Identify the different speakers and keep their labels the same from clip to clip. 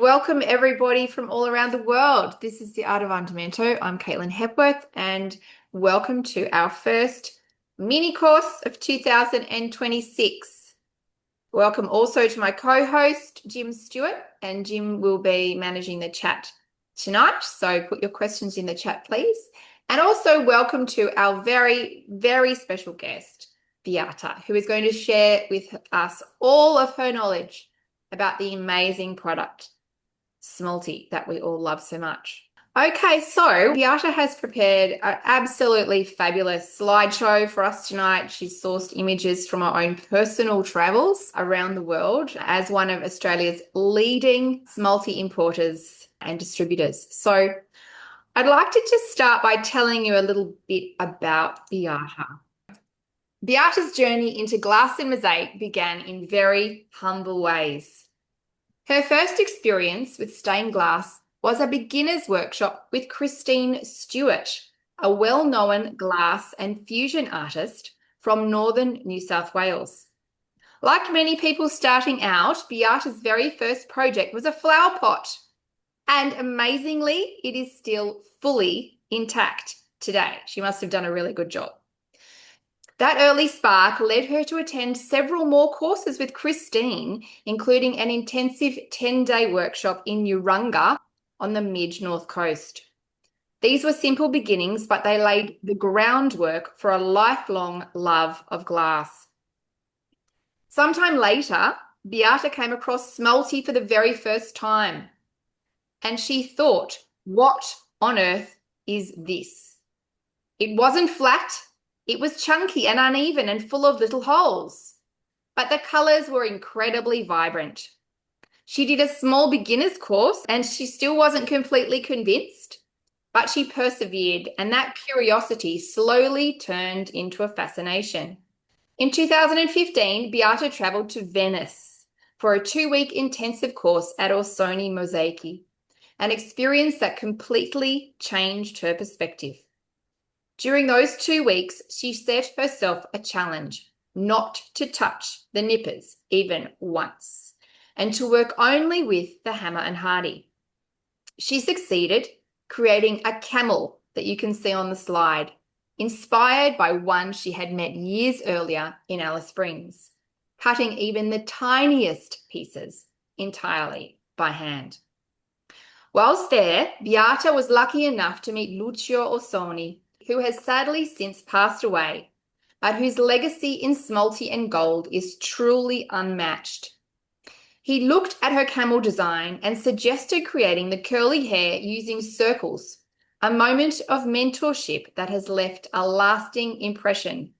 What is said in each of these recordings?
Speaker 1: welcome everybody from all around the world. This is the Art of Andamento. I'm Caitlin Hepworth and welcome to our first mini course of 2026. Welcome also to my co-host, Jim Stewart, and Jim will be managing the chat tonight. So put your questions in the chat, please. And also welcome to our very, very special guest, Beate, who is going to share with us all of her knowledge about the amazing product, Smalti, that we all love so much. Okay, so Beate has prepared an absolutely fabulous slideshow for us tonight. She's sourced images from her own personal travels around the world as one of Australia's leading Smalti importers and distributors. So I'd like to just start by telling you a little bit about Beate. Beate's journey into glass and mosaic began in very humble ways. Her first experience with stained glass was a beginner's workshop with Christine Stewart, a well-known glass and fusion artist from northern New South Wales. Like many people starting out, Beate's very first project was a flower pot, and amazingly, it is still fully intact today. She must have done a really good job. That early spark led her to attend several more courses with Christine, including an intensive 10-day workshop in Urunga on the mid-North Coast. These were simple beginnings, but they laid the groundwork for a lifelong love of glass. Sometime later, Beate came across Smalti for the very first time, and she thought, what on earth is this? It wasn't flat. It was chunky and uneven and full of little holes, but the colours were incredibly vibrant. She did a small beginner's course and she still wasn't completely convinced, but she persevered, and that curiosity slowly turned into a fascination. In 2015, Beate travelled to Venice for a 2-week intensive course at Orsoni Mosaic, an experience that completely changed her perspective. During those 2 weeks, she set herself a challenge not to touch the nippers even once and to work only with the hammer and hardy. She succeeded, creating a camel that you can see on the slide, inspired by one she had met years earlier in Alice Springs, cutting even the tiniest pieces entirely by hand. Whilst there, Beate was lucky enough to meet Lucio Orsoni, who has sadly since passed away, but whose legacy in Smalti and gold is truly unmatched. He looked at her camel design and suggested creating the curly hair using circles, a moment of mentorship that has left a lasting impression.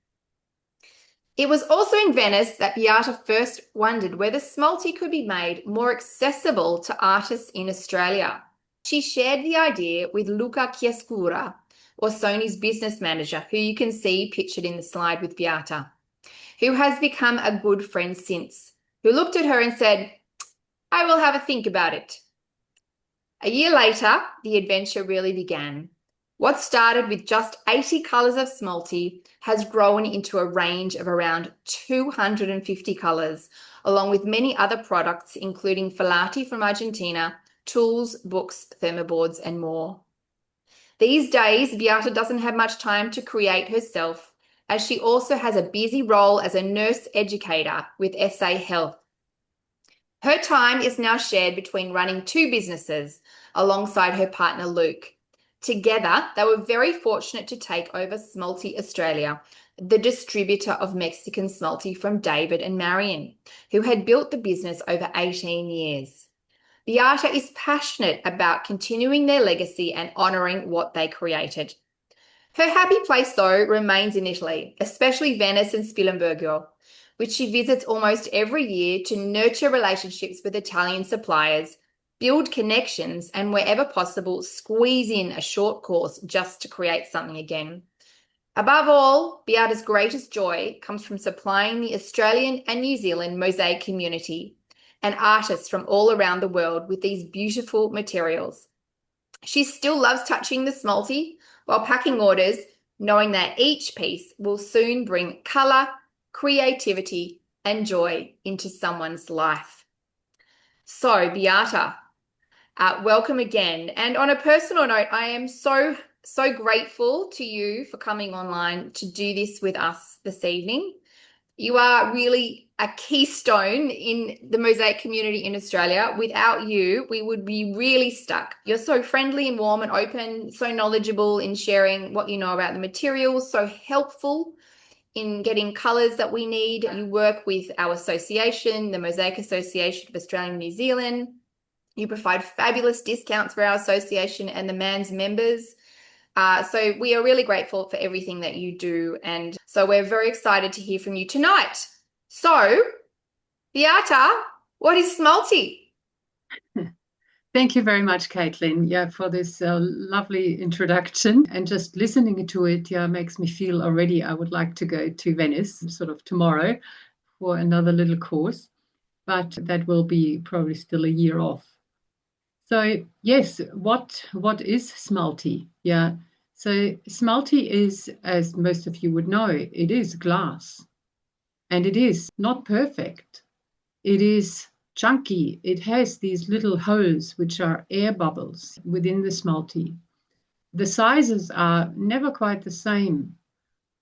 Speaker 1: It was also in Venice that Beate first wondered whether Smalti could be made more accessible to artists in Australia. She shared the idea with Luca Chiescura, Orsoni's business manager, who you can see pictured in the slide with Beate, who has become a good friend since, who looked at her and said, I will have a think about it. A year later, the adventure really began. What started with just 80 colours of Smalti has grown into a range of around 250 colours, along with many other products, including filati from Argentina, tools, books, thermoboards, and more. These days, Beate doesn't have much time to create herself, as she also has a busy role as a nurse educator with SA Health. Her time is now shared between running 2 businesses alongside her partner Luke. Together, they were very fortunate to take over Smalti Australia, the distributor of Mexican Smalti from David and Marion, who had built the business over 18 years. Beate is passionate about continuing their legacy and honouring what they created. Her happy place, though, remains in Italy, especially Venice and Spilimbergo, which she visits almost every year to nurture relationships with Italian suppliers, build connections, and wherever possible, squeeze in a short course just to create something again. Above all, Beate's greatest joy comes from supplying the Australian and New Zealand mosaic community and artists from all around the world with these beautiful materials. She still loves touching the Smalti while packing orders, knowing that each piece will soon bring colour, creativity, and joy into someone's life. So, Beate, Welcome again. And on a personal note, I am so grateful to you for coming online to do this with us this evening. You are really a keystone in the mosaic community in Australia. Without you, we would be really stuck. You're so friendly and warm and open, so knowledgeable in sharing what you know about the materials, so helpful in getting colors that we need. You work with our association, the Mosaic Association of Australia and New Zealand. You provide fabulous discounts for our association and the MAN's members. So we are really grateful for everything that you do. And so we're very excited to hear from you tonight. So, Beate, what is Smalti?
Speaker 2: Thank you very much, Caitlin, for this lovely introduction. And just listening to it, makes me feel already I would like to go to Venice sort of tomorrow for another little course, but that will be probably still a year off. So yes, what is Smalti? Yeah. So Smalti is, as most of you would know, it is glass. And it is not perfect. It is chunky. It has these little holes, which are air bubbles within the Smalti. The sizes are never quite the same.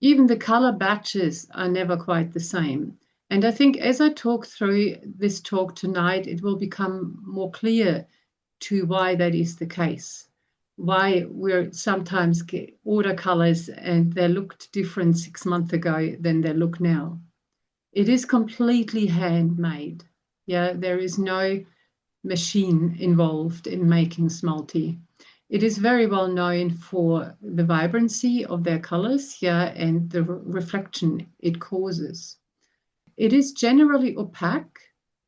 Speaker 2: Even the color batches are never quite the same. And I think as I talk through this talk tonight, it will become more clear to why that is the case, why we're sometimes order colors and they looked different 6 months ago than they look now. It is completely handmade. Yeah, there is no machine involved in making Smalti. It is very well known for the vibrancy of their colors, and the reflection it causes. It is generally opaque,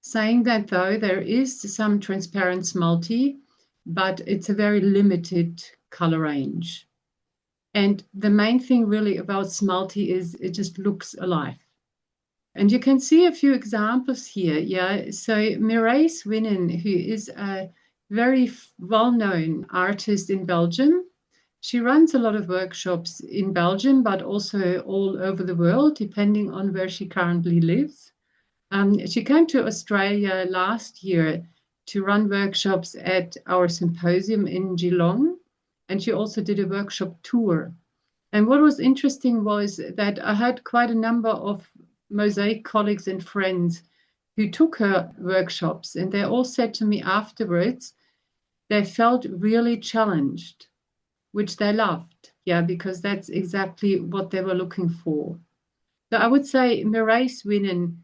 Speaker 2: saying that though there is some transparent Smalti, but it's a very limited color range. And the main thing really about Smalti is it just looks alive. And you can see a few examples here. Yeah, so Mireille Swinnen, who is a very well-known artist in Belgium, she runs a lot of workshops in Belgium, but also all over the world, depending on where she currently lives. She came to Australia last year to run workshops at our symposium in Geelong, and she also did a workshop tour. And what was interesting was that I had quite a number of Mosaic colleagues and friends who took her workshops, and they all said to me afterwards they felt really challenged, which they loved, because that's exactly what they were looking for. So I would say Mireille Swinnen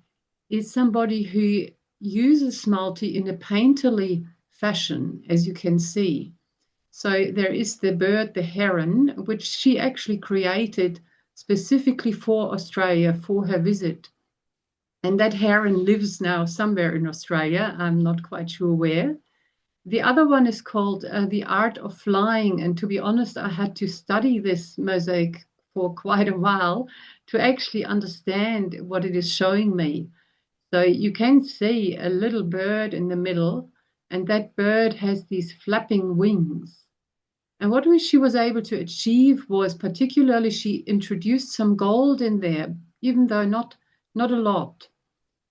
Speaker 2: is somebody who uses Smalti in a painterly fashion, as you can see. So there is the bird, the heron, which she actually created specifically for Australia for her visit. And that heron lives now somewhere in Australia. I'm not quite sure where. The other one is called The Art of Flying. And to be honest, I had to study this mosaic for quite a while to actually understand what it is showing me. So you can see a little bird in the middle, and that bird has these flapping wings. And what she was able to achieve was particularly she introduced some gold in there, even though not a lot.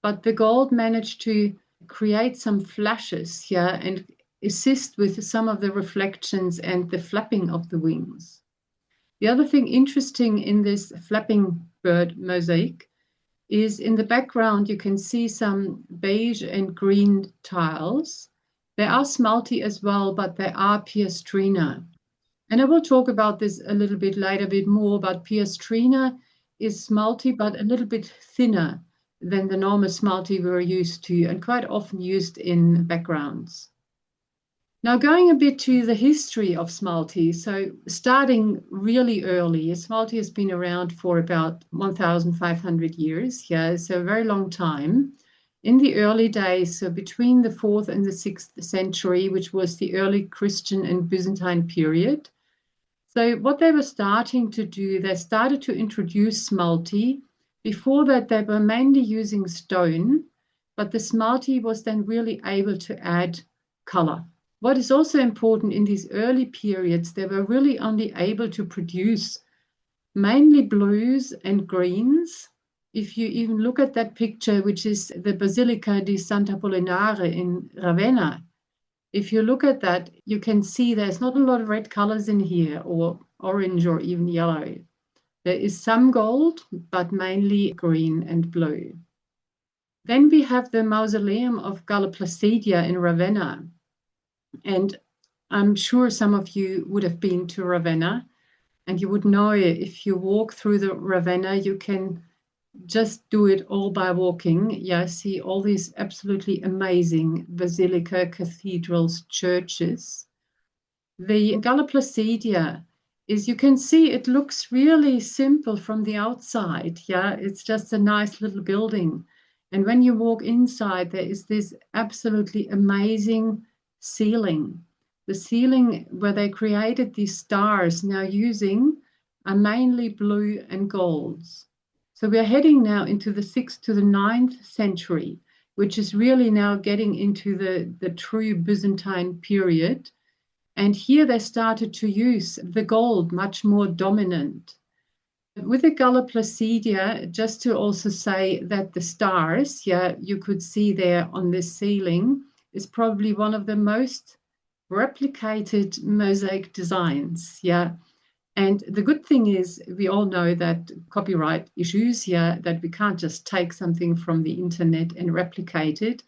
Speaker 2: But the gold managed to create some flashes here and assist with some of the reflections and the flapping of the wings. The other thing interesting in this flapping bird mosaic is in the background you can see some beige and green tiles. They are Smalti as well, but they are piastrina. And I will talk about this a little bit later, a bit more, but piastrina is Smalti, but a little bit thinner than the normal Smalti we're used to and quite often used in backgrounds. Now going a bit to the history of Smalti, so starting really early, Smalti has been around for about 1,500 years, so a very long time. In the early days, so between the 4th and the 6th century, which was the early Christian and Byzantine period. So what they were starting to do, they started to introduce Smalti. Before that, they were mainly using stone, but the Smalti was then really able to add color. What is also important in these early periods, they were really only able to produce mainly blues and greens. If you even look at that picture, which is the Basilica di Sant'Apollinare in Ravenna, if you look at that, you can see there's not a lot of red colors in here, or orange or even yellow. There is some gold, but mainly green and blue. Then we have the Mausoleum of Galla Placidia in Ravenna. And I'm sure some of you would have been to Ravenna, and you would know if you walk through the Ravenna, you can just do it all by walking. Yeah, see all these absolutely amazing basilica, cathedrals, churches. The Galla Placidia is, you can see it looks really simple from the outside. Yeah, it's just a nice little building. And when you walk inside, there is this absolutely amazing ceiling. The ceiling where they created these stars now using are mainly blue and golds. So we're heading now into the 6th to the 9th century, which is really now getting into the true Byzantine period. And here they started to use the gold much more dominant. With the Galla Placidia, just to also say that the stars, yeah, you could see there on this ceiling, is probably one of the most replicated mosaic designs, yeah. And the good thing is, we all know that copyright issues, yeah, that we can't just take something from the internet and replicate it.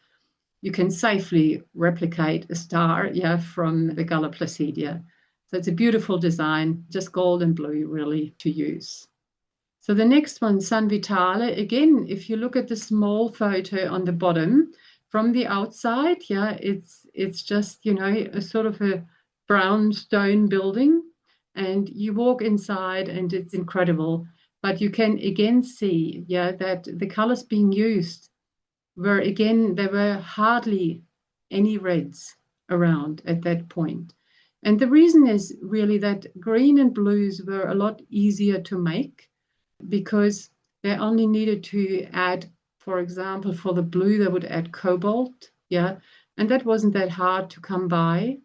Speaker 2: You can safely replicate a star, yeah, from the Galla Placidia. So it's a beautiful design, just gold and blue really to use. So the next one, San Vitale, again, if you look at the small photo on the bottom, from the outside, yeah, it's just, you know, a sort of a brown stone building, and you walk inside and it's incredible. But you can again see, yeah, that the colors being used were, again, there were hardly any reds around at that point. And the reason is really that green and blues were a lot easier to make, because they only needed to add, for example, for the blue, they would add cobalt, yeah, and that wasn't that hard to come by.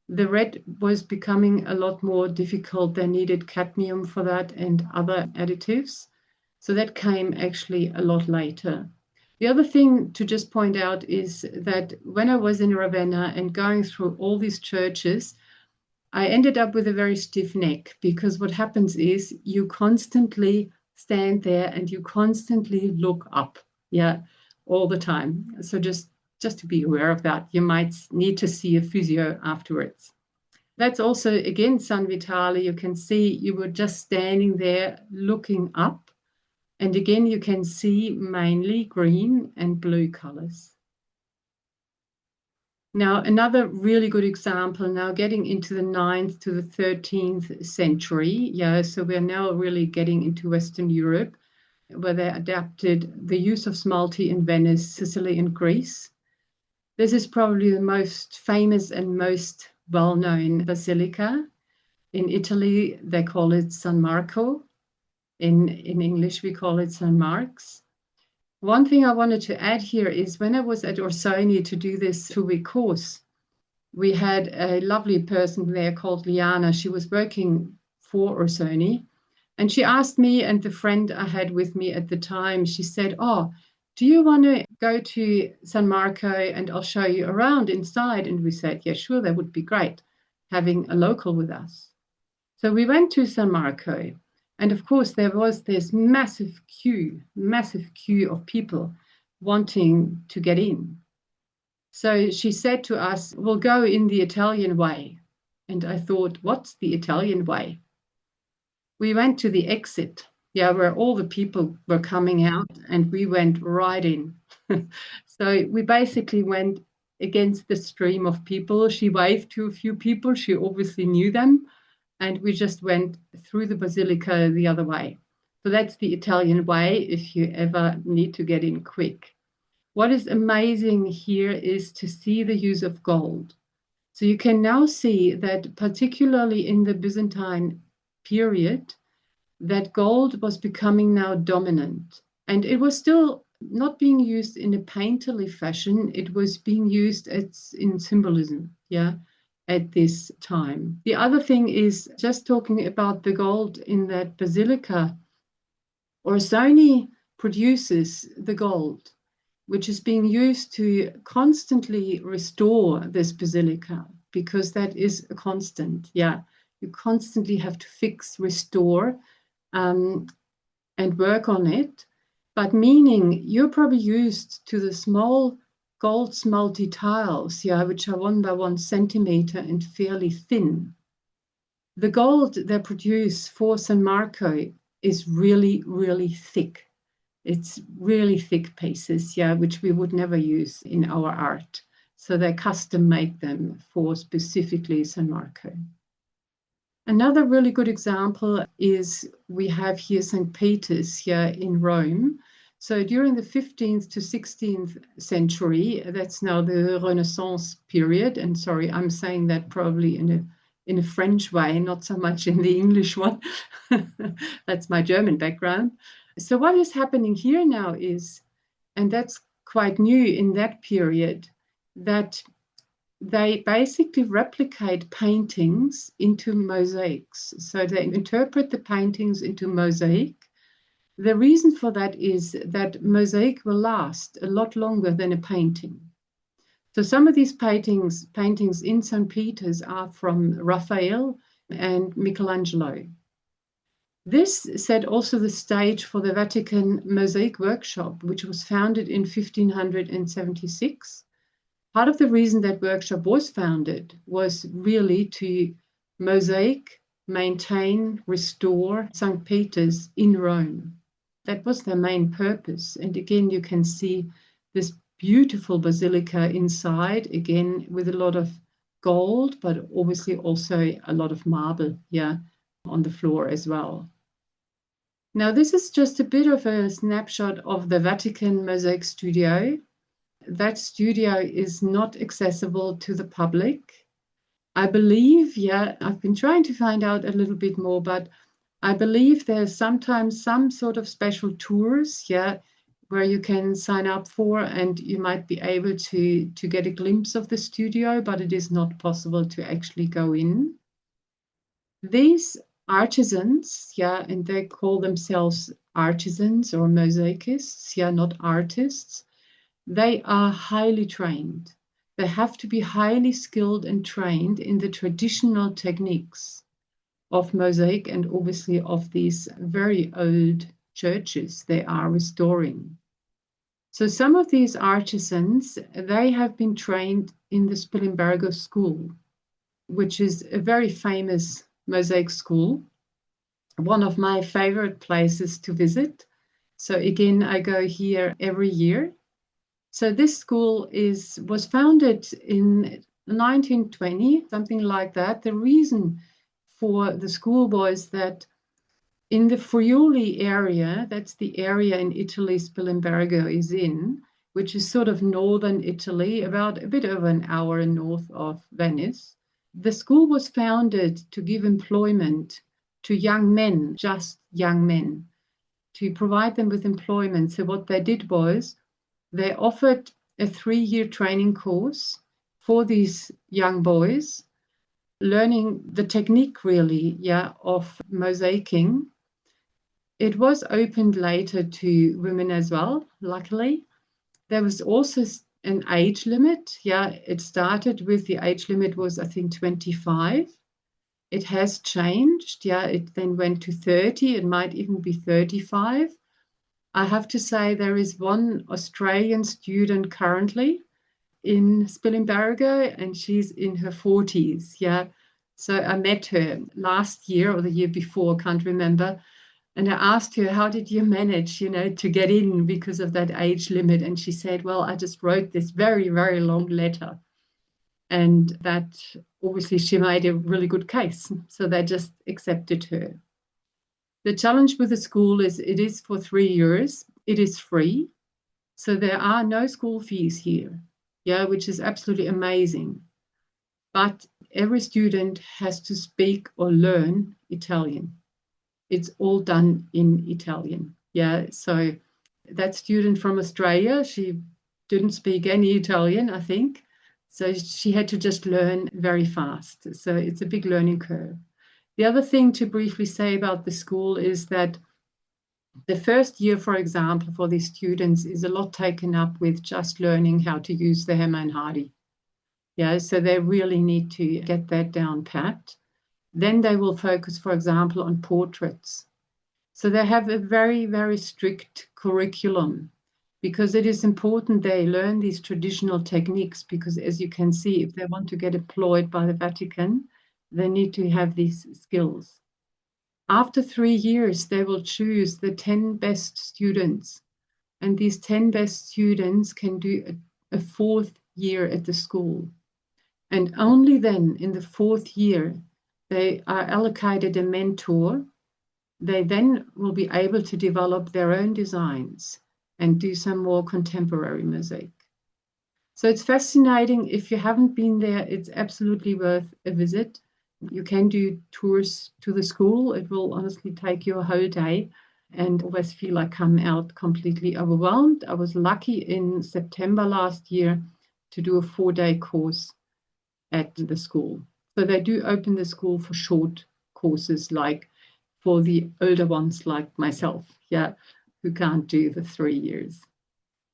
Speaker 2: The red was becoming a lot more difficult. They needed cadmium for that and other additives. So that came actually a lot later. The other thing to just point out is that when I was in Ravenna and going through all these churches, I ended up with a very stiff neck, because what happens is you constantly stand there and you constantly look up, yeah, all the time. So just to be aware of that, you might need to see a physio afterwards. That's also, again, San Vitale. You can see you were just standing there looking up. And again, you can see mainly green and blue colors. Now, another really good example, now getting into the 9th to the 13th century. Yeah, so we're now really getting into Western Europe, where they adapted the use of smalti in Venice, Sicily, and Greece. This is probably the most famous and most well-known basilica. In Italy, they call it San Marco. In English, we call it St. Mark's. One thing I wanted to add here is when I was at Orsoni to do this 2-week course, we had a lovely person there called Liana. She was working for Orsoni, and she asked me and the friend I had with me at the time, she said, "Oh, do you want to go to San Marco and I'll show you around inside?" And we said, "Yeah, sure, that would be great, having a local with us." So we went to San Marco. And of course, there was this massive queue of people wanting to get in. So she said to us, "We'll go in the Italian way." And I thought, what's the Italian way? We went to the exit, yeah, where all the people were coming out, and we went right in. So we basically went against the stream of people. She waved to a few people. She obviously knew them. And we just went through the basilica the other way. So that's the Italian way if you ever need to get in quick. What is amazing here is to see the use of gold. So you can now see that particularly in the Byzantine period, that gold was becoming now dominant. And it was still not being used in a painterly fashion. It was being used in symbolism, yeah, at this time. The other thing is, just talking about the gold in that basilica, Orsoni produces the gold. which is being used to constantly restore this basilica, because that is a constant. Yeah, you constantly have to fix, restore, and work on it. But meaning you're probably used to the small gold smalti tiles, yeah, which are 1 by 1 centimeter and fairly thin. The gold they produce for San Marco is really, really thick. It's really thick pieces, yeah, which we would never use in our art. So they custom make them for specifically San Marco. Another really good example is we have here St. Peter's here in Rome. So during the 15th to 16th century, that's now the Renaissance period. And sorry, I'm saying that probably in a French way, not so much in the English one. That's my German background. So what is happening here now is, and that's quite new in that period, that they basically replicate paintings into mosaics. So they interpret the paintings into mosaic. The reason for that is that mosaic will last a lot longer than a painting. So some of these paintings in St. Peter's are from Raphael and Michelangelo. This set also the stage for the Vatican Mosaic Workshop, which was founded in 1576. Part of the reason that workshop was founded was really to mosaic, maintain, restore St. Peter's in Rome. That was their main purpose. And again, you can see this beautiful basilica inside, again, with a lot of gold, but obviously also a lot of marble, yeah, on the floor as well. Now, this is just a bit of a snapshot of the Vatican Mosaic Studio. That studio is not accessible to the public. I believe, yeah, I've been trying to find out a little bit more, but I believe there's sometimes some sort of special tours, yeah, where you can sign up for and you might be able to get a glimpse of the studio, but it is not possible to actually go in. These artisans, yeah, and they call themselves artisans or mosaicists, yeah, not artists. They are highly trained. They have to be highly skilled and trained in the traditional techniques of mosaic and obviously of these very old churches they are restoring. So some of these artisans, they have been trained in the Spilimbergo School, which is a very famous mosaic school, one of my favorite places to visit. So again, I go here every year. So this school was founded in 1920, something like that. The reason for the school was that in the Friuli area, that's the area in Italy Spilimbergo is in, which is sort of northern Italy, about a bit over an hour north of Venice. The school was founded to give employment to young men, just young men, to provide them with employment. So what they did was, they offered a 3-year training course for these young boys, learning the technique really, yeah, of mosaicing. It was opened later to women as well, luckily. There was also an age limit. Yeah, it started with the age limit was, I think, 25. It has changed. Yeah, it then went to 30. It might even be 35. I have to say there is one Australian student currently in Spilimbergo, and she's in her 40s. Yeah. So I met her last year or the year before, can't remember. And I asked her, how did you manage, to get in because of that age limit? And she said, well, I just wrote this very, very long letter. And that obviously she made a really good case. So they just accepted her. The challenge with the school is it is for 3 years. It is free. So there are no school fees here, yeah, which is absolutely amazing. But every student has to speak or learn Italian. It's all done in Italian, yeah. So that student from Australia, she didn't speak any Italian, I think. So she had to just learn very fast. So it's a big learning curve. The other thing to briefly say about the school is that The first year, for example, for these students is a lot taken up with just learning how to use the hammer and hardy. Yeah, so they really need to get that down pat. Then they will focus, for example, on portraits. So they have a very, very strict curriculum because it is important they learn these traditional techniques because, as you can see, if they want to get employed by the Vatican, they need to have these skills. After 3 years, they will choose the 10 best students, and these 10 best students can do a fourth year at the school. And only then, in the fourth year, they are allocated a mentor. They then will be able to develop their own designs and do some more contemporary mosaic. So it's fascinating. If you haven't been there, it's absolutely worth a visit. You can do tours to the school. It will honestly take you a whole day and always feel like come out completely overwhelmed. I was lucky in September last year to do a 4-day course at the school. So they do open the school for short courses, like for the older ones like myself, yeah, who can't do the 3 years.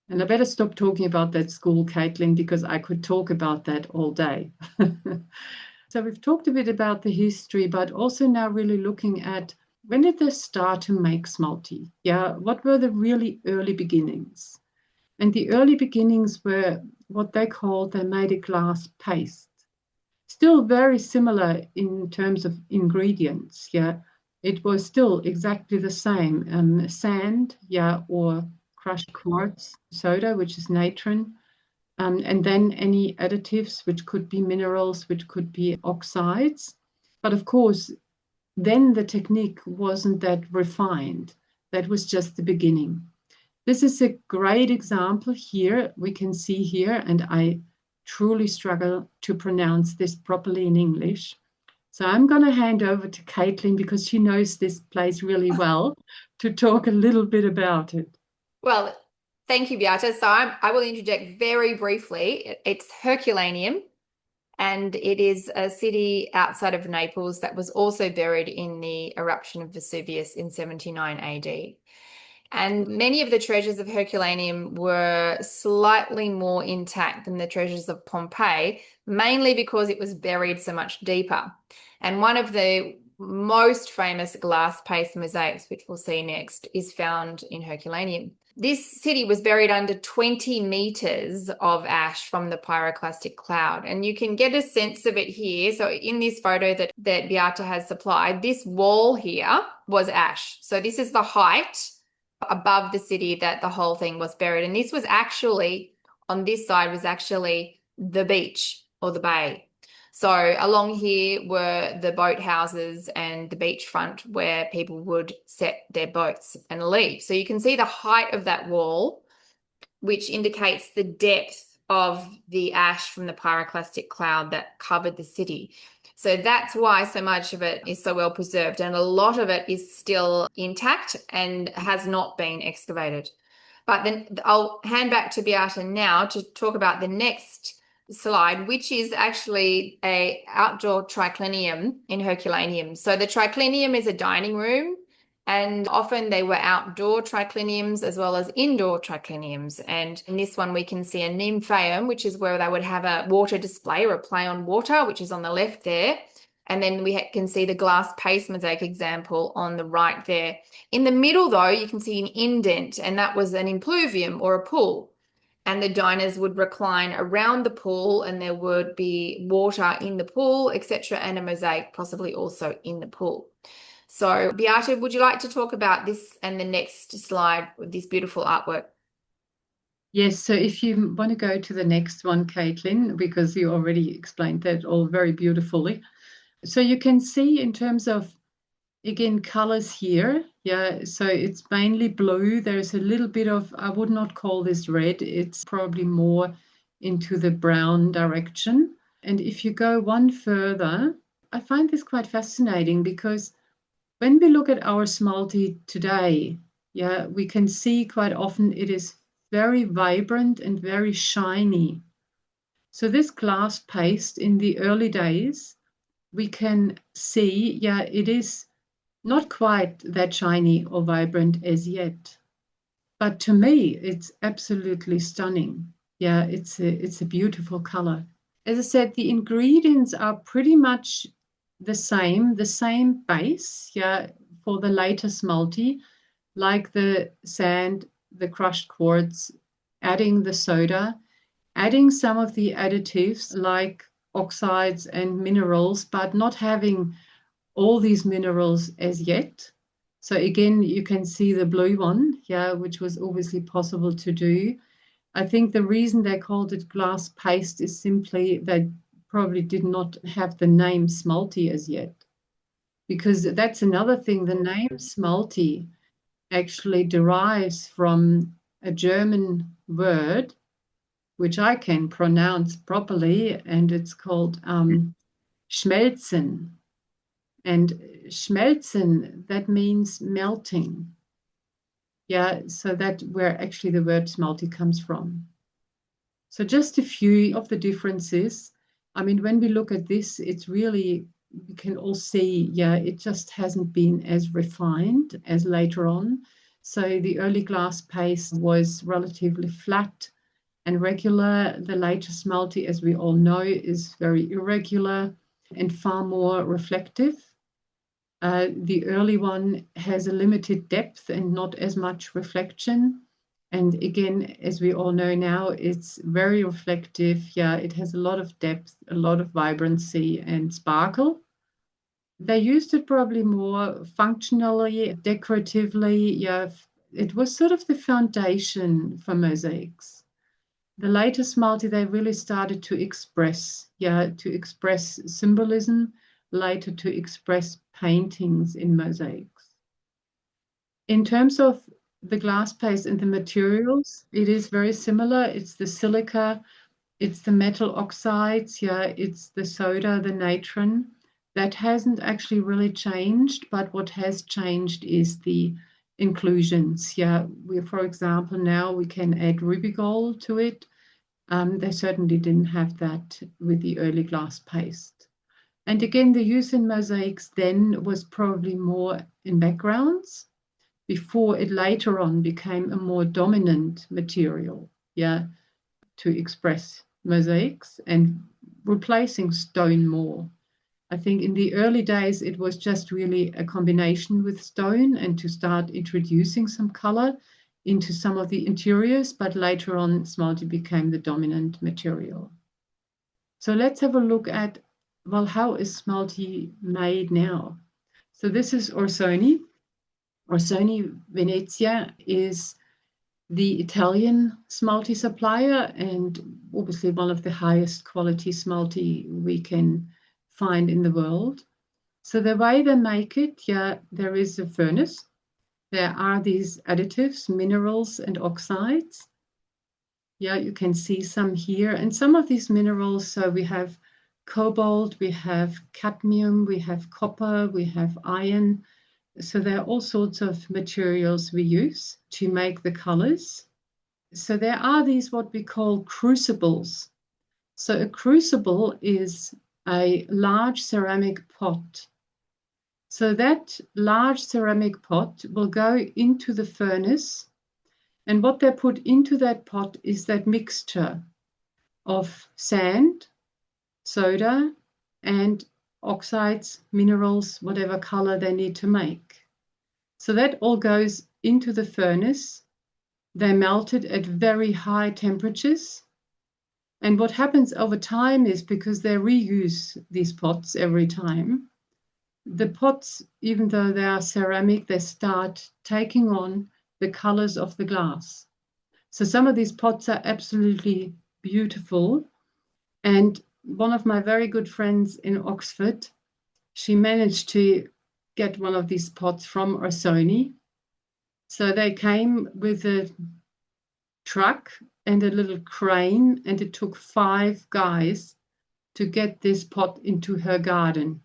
Speaker 2: And I better stop talking about that school, Caitlin, because I could talk about that all day. So we've talked a bit about the history, but also now really looking at when did they start to make Smalti? Yeah, what were the really early beginnings? And the early beginnings were what they made a glass paste. Still very similar in terms of ingredients, yeah. It was still exactly the same, sand, yeah, or crushed quartz, soda, which is natron, and then any additives, which could be minerals, which could be oxides. But of course, then the technique wasn't that refined. That was just the beginning. This is a great example here. We can see here, and I truly struggle to pronounce this properly in English. So I'm going to hand over to Caitlin because she knows this place really well to talk a little bit about it.
Speaker 1: Well, thank you, Beate. So I will interject very briefly. It's Herculaneum, and it is a city outside of Naples that was also buried in the eruption of Vesuvius in 79 AD. And many of the treasures of Herculaneum were slightly more intact than the treasures of Pompeii, mainly because it was buried so much deeper. And one of the most famous glass paste mosaics, which we'll see next, is found in Herculaneum. This city was buried under 20 meters of ash from the pyroclastic cloud. And you can get a sense of it here. So in this photo that Beate has supplied, this wall here was ash. So this is the height above the city that the whole thing was buried. And this was actually, on this side, was actually the beach or the bay. So along here were the boat houses and the beachfront where people would set their boats and leave. So you can see the height of that wall, which indicates the depth of the ash from the pyroclastic cloud that covered the city. So that's why so much of it is so well preserved, and a lot of it is still intact and has not been excavated. But then I'll hand back to Beate now to talk about the next slide, which is actually a outdoor triclinium in Herculaneum. So the triclinium is a dining room, and often they were outdoor tricliniums as well as indoor tricliniums. And in this one, we can see a nymphaeum, which is where they would have a water display or a play on water, which is on the left there. And then we can see the glass paste mosaic example on the right there. In the middle, though, you can see an indent, and that was an impluvium or a pool. And the diners would recline around the pool, and there would be water in the pool, etc., and a mosaic possibly also in the pool. So, Beate, would you like to talk about this and the next slide with this beautiful artwork?
Speaker 2: Yes, so if you want to go to the next one, Caitlin, because you already explained that all very beautifully. So you can see in terms of, again, colors here. Yeah, so it's mainly blue. There's a little bit of, I would not call this red. It's probably more into the brown direction. And if you go one further, I find this quite fascinating because when we look at our Smalti today, yeah, we can see quite often it is very vibrant and very shiny. So this glass paste in the early days, we can see, yeah, it is Not quite that shiny or vibrant as yet. But to me, it's absolutely stunning. Yeah, it's a beautiful color. As I said, the ingredients are pretty much the same base, yeah, for the later Smalti, like the sand, the crushed quartz, adding the soda, adding some of the additives like oxides and minerals, but not having all these minerals as yet. So again, you can see the blue one, yeah, which was obviously possible to do. I think the reason they called it glass paste is simply they probably did not have the name Smalti as yet. Because that's another thing, the name Smalti actually derives from a German word, which I can pronounce properly, and it's called schmelzen. And schmelzen, that means melting. Yeah, so that's where actually the word smelty comes from. So just a few of the differences. I mean, when we look at this, it's really, we can all see, yeah, it just hasn't been as refined as later on. So the early glass paste was relatively flat and regular. The later smelty, as we all know, is very irregular and far more reflective. The early one has a limited depth and not as much reflection. And again, as we all know now, it's very reflective. Yeah, it has a lot of depth, a lot of vibrancy and sparkle. They used it probably more functionally, decoratively. Yeah, it was sort of the foundation for mosaics. The later Smalti, they really started to express, yeah, to express symbolism, later to express paintings in mosaics. In terms of the glass paste and the materials, it is very similar. It's the silica, it's the metal oxides, yeah, it's the soda, the natron. That hasn't actually really changed, but what has changed is the inclusions. Yeah, we, for example, now we can add ruby gold to it. They certainly didn't have that with the early glass paste. And again, the use in mosaics then was probably more in backgrounds before it later on became a more dominant material, yeah, to express mosaics and replacing stone more. I think in the early days, it was just really a combination with stone and to start introducing some color into some of the interiors, but later on, smalti became the dominant material. So let's have a look at, well, how is smalti made now? So this is Orsoni. Orsoni Venezia is the Italian smalti supplier and obviously one of the highest quality smalti we can find in the world. So the way they make it, yeah, there is a furnace. There are these additives, minerals and oxides. Yeah, you can see some here. And some of these minerals, so we have cobalt, we have cadmium, we have copper, we have iron. So there are all sorts of materials we use to make the colors. So there are these what we call crucibles. So a crucible is a large ceramic pot. So that large ceramic pot will go into the furnace, and what they put into that pot is that mixture of sand, soda, and oxides, minerals, whatever color they need to make. So that all goes into the furnace. They melt it at very high temperatures. And what happens over time is because they reuse these pots every time, the pots, even though they are ceramic, they start taking on the colors of the glass. So some of these pots are absolutely beautiful. And one of my very good friends in Oxford, she managed to get one of these pots from Orsoni. So they came with a truck and a little crane, and it took 5 guys to get this pot into her garden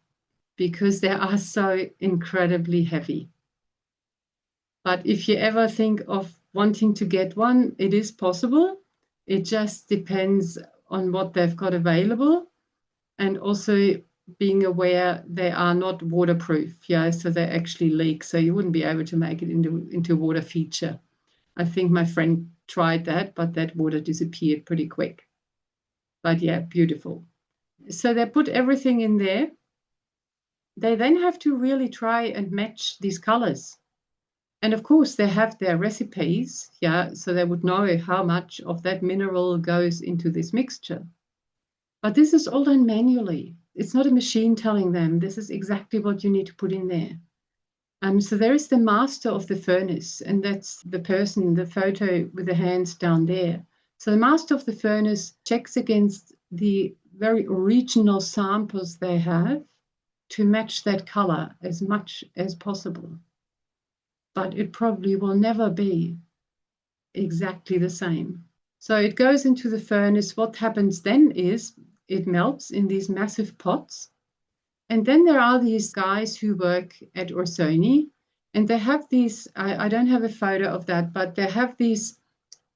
Speaker 2: because they are so incredibly heavy. But if you ever think of wanting to get one, it is possible. It just depends on what they've got available. And also, being aware they are not waterproof, yeah, so they actually leak, so you wouldn't be able to make it into water feature. I think my friend tried that, but that water disappeared pretty quick. But yeah, beautiful. So they put everything in there. They then have to really try and match these colors. And of course, they have their recipes, yeah, so they would know how much of that mineral goes into this mixture. But this is all done manually. It's not a machine telling them this is exactly what you need to put in there. So there is the master of the furnace, and that's the person, the photo with the hands down there. So the master of the furnace checks against the very original samples they have to match that color as much as possible. But it probably will never be exactly the same. So it goes into the furnace. What happens then is it melts in these massive pots. And then there are these guys who work at Orsoni, and they have these, I don't have a photo of that, but they have these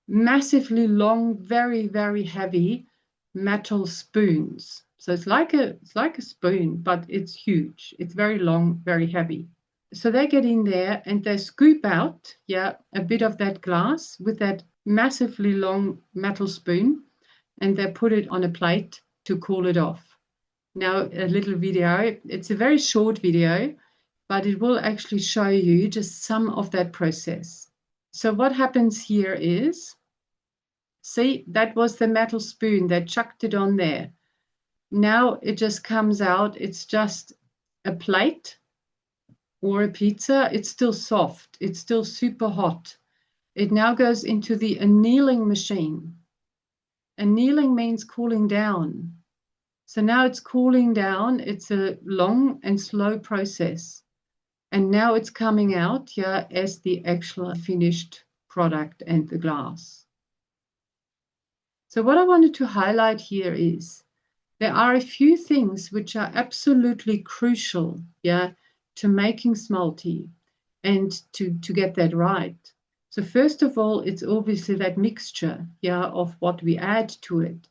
Speaker 2: massively long, very, very heavy metal spoons. So it's like a spoon, but it's huge. It's very long, very heavy. So they get in there and they scoop out, yeah, a bit of that glass with that massively long metal spoon, and they put it on a plate to cool it off. Now, a little video, it's a very short video, but it will actually show you just some of that process. So what happens here is, see, that was the metal spoon, they chucked it on there. Now it just comes out, it's just a plate or a pizza. It's still soft, it's still super hot. It now goes into the annealing machine. Annealing means cooling down. So now it's cooling down. It's a long and slow process. And now it's coming out, yeah, as the actual finished product and the glass. So what I wanted to highlight here is there are a few things which are absolutely crucial, yeah, to making Smalti and to get that right. So first of all, it's obviously that mixture, yeah, of what we add to it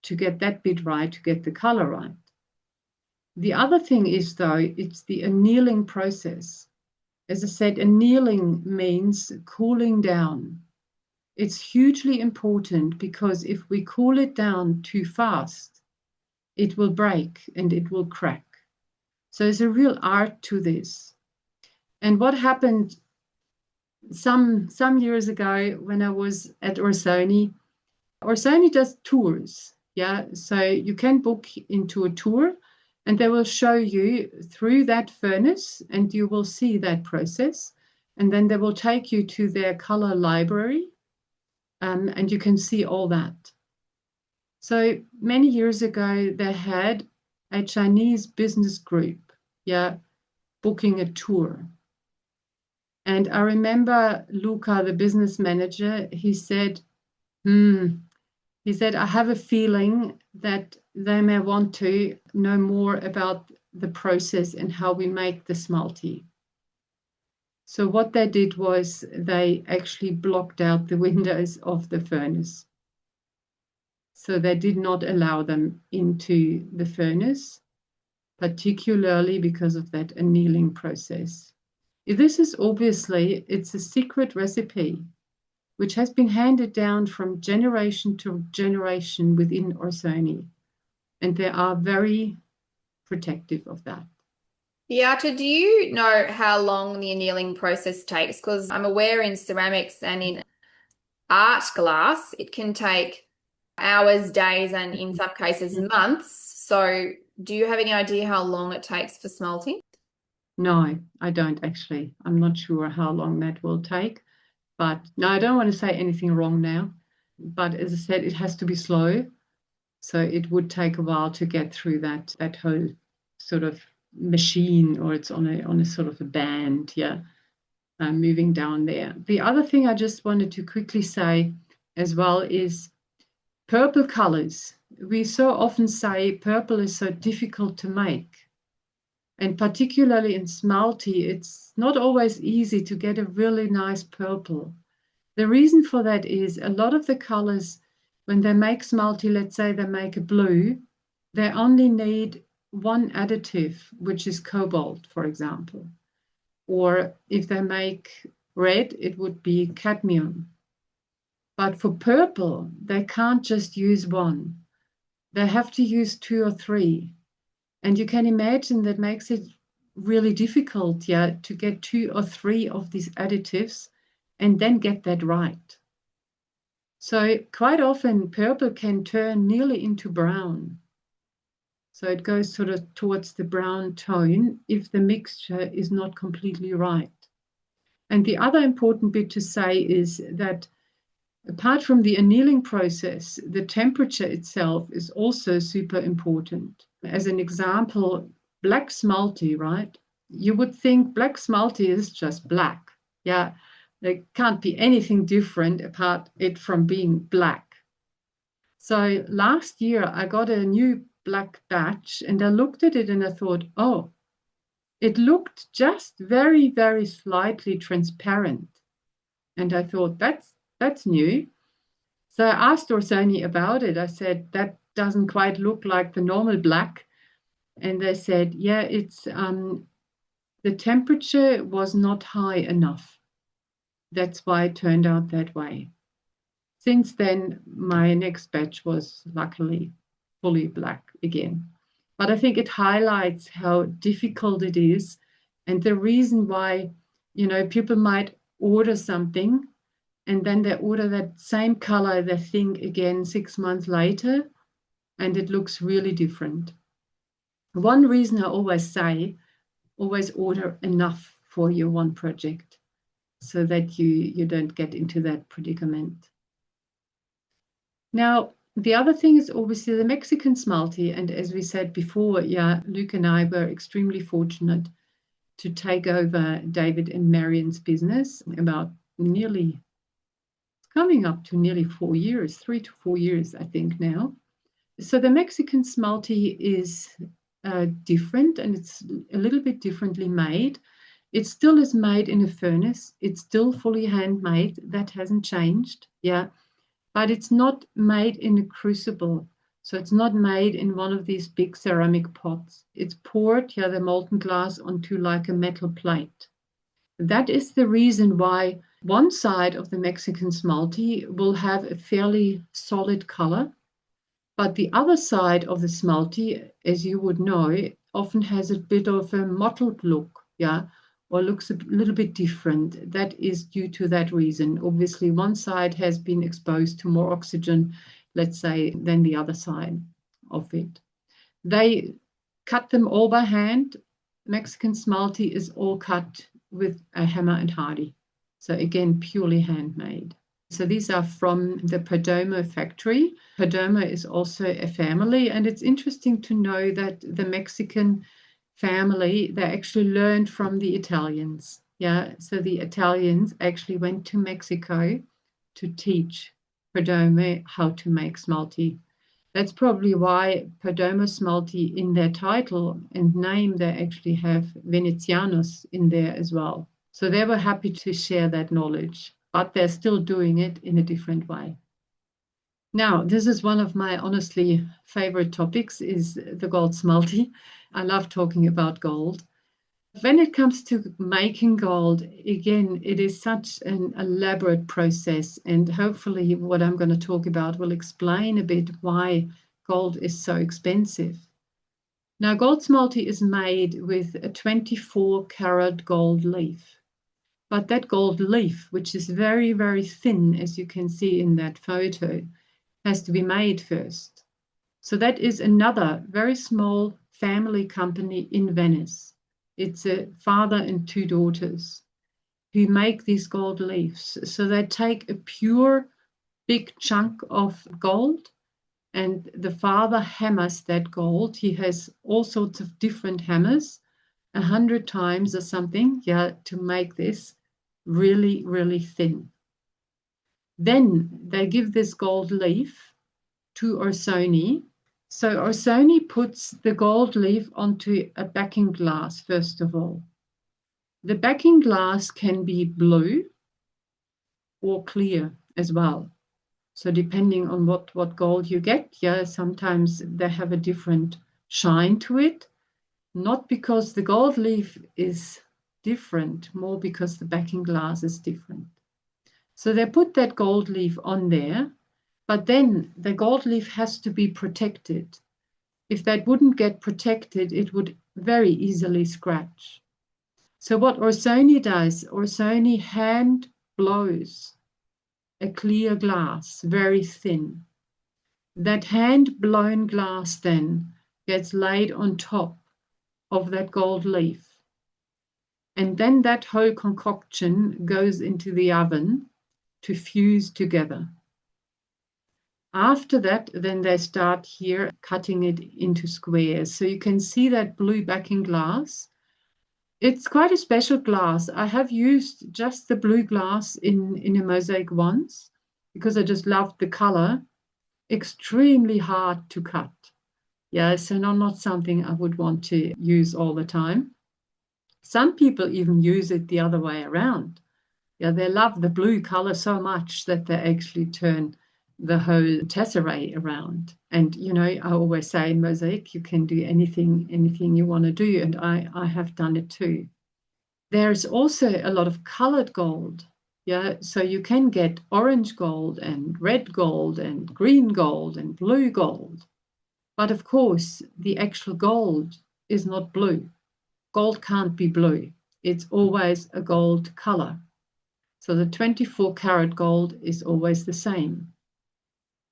Speaker 2: to get that bit right, to get the color right. The other thing is, though, it's the annealing process. As I said, annealing means cooling down. It's hugely important because if we cool it down too fast, it will break and it will crack. So there's a real art to this. And what happened some years ago when I was at Orsoni, Orsoni does tours. Yeah, so you can book into a tour and they will show you through that furnace and you will see that process. And then they will take you to their color library and you can see all that. So many years ago, they had a Chinese business group, yeah, booking a tour. And I remember Luca, the business manager, he said, I have a feeling that they may want to know more about the process and how we make the Smalti. So what they did was they actually blocked out the windows of the furnace. So they did not allow them into the furnace, particularly because of that annealing process. This is obviously, it's a secret recipe which has been handed down from generation to generation within Orsoni. And they are very protective of that.
Speaker 1: Beate, do you know how long the annealing process takes? Because I'm aware in ceramics and in art glass, it can take hours, days, and in some cases months. So do you have any idea how long it takes for smelting?
Speaker 2: No, I don't actually. I'm not sure how long that will take. But no, I don't want to say anything wrong now. But as I said, it has to be slow. So it would take a while to get through that whole sort of machine, or it's on a sort of a band, yeah, moving down there. The other thing I just wanted to quickly say as well is purple colors. We so often say purple is so difficult to make. And particularly in Smalti, it's not always easy to get a really nice purple. The reason for that is a lot of the colors, when they make Smalti, let's say they make a blue, they only need one additive, which is cobalt, for example. Or if they make red, it would be cadmium. But for purple, they can't just use one. They have to use two or three. And you can imagine that makes it really difficult, to get two or three of these additives and then get that right. So quite often purple can turn nearly into brown. So it goes sort of towards the brown tone if the mixture is not completely right. And the other important bit to say is that apart from the annealing process, the temperature itself is also super important. As an example, black smalty, right? You would think black smalty is just black. Yeah, there can't be anything different apart it from being black. So last year I got a new black batch and I looked at it and I thought, oh, it looked just very, very slightly transparent. And I thought, that's new. So I asked Orsoni about it. I said, that doesn't quite look like the normal black. And they said, yeah, it's the temperature was not high enough. That's why it turned out that way. Since then, my next batch was luckily fully black again. But I think it highlights how difficult it is and the reason why, people might order something and then they order that same color, the thing again 6 months later, and it looks really different. One reason I always say, always order enough for your one project so that you don't get into that predicament. Now, the other thing is obviously the Mexican smalti. And as we said before, Luke and I were extremely fortunate to take over David and Marion's business about coming up to nearly 4 years, 3 to 4 years, I think now. So the Mexican smalti is different and it's a little bit differently made. It still is made in a furnace. It's still fully handmade. That hasn't changed. But it's not made in a crucible. So it's not made in one of these big ceramic pots. It's poured, the molten glass onto like a metal plate. That is the reason why one side of the Mexican smalti will have a fairly solid color, but the other side of the smalti, as you would know, often has a bit of a mottled look, or looks a little bit different. That is due to that reason. Obviously, one side has been exposed to more oxygen, let's say, than the other side of it. They cut them all by hand. Mexican smalti is all cut with a hammer and hardy. So again, purely handmade. So these are from the Perdomo factory. Perdomo is also a family, and it's interesting to know that the Mexican family, they actually learned from the Italians. So the Italians actually went to Mexico to teach Perdomo how to make smalti. That's probably why Perdomo Smalti in their title and name, they actually have Venezianos in there as well. So they were happy to share that knowledge, but they're still doing it in a different way. Now, this is one of my honestly favorite topics, is the gold smalti. I love talking about gold. When it comes to making gold, again, it is such an elaborate process, and hopefully what I'm going to talk about will explain a bit why gold is so expensive. Now, gold smalti is made with a 24-karat gold leaf, but that gold leaf, which is very, very thin, as you can see in that photo, has to be made first. So that is another very small family company in Venice. It's a father and two daughters who make these gold leaves. So they take a pure big chunk of gold, and the father hammers that gold. He has all sorts of different hammers, 100 times or something, to make this really, really thin. Then they give this gold leaf to Orsoni. So Orsoni puts the gold leaf onto a backing glass, first of all. The backing glass can be blue or clear as well. So depending on what gold you get, sometimes they have a different shine to it, not because the gold leaf is different, more because the backing glass is different. So they put that gold leaf on there, but then the gold leaf has to be protected. If that wouldn't get protected, it would very easily scratch. So what Orsoni does, Orsoni hand blows a clear glass, very thin. That hand blown glass then gets laid on top of that gold leaf. And then that whole concoction goes into the oven to fuse together. After that, then they start here cutting it into squares. So you can see that blue backing glass. It's quite a special glass. I have used just the blue glass in a mosaic once because I just loved the color. Extremely hard to cut. Yeah, so not something I would want to use all the time. Some people even use it the other way around. Yeah, they love the blue color so much that they actually turn the whole tesserae around. And, you know, I always say in mosaic, you can do anything you want to do. And I have done it too. There's also a lot of colored gold. Yeah, so you can get orange gold and red gold and green gold and blue gold. But of course, the actual gold is not blue. Gold can't be blue. It's always a gold color. So the 24 karat gold is always the same.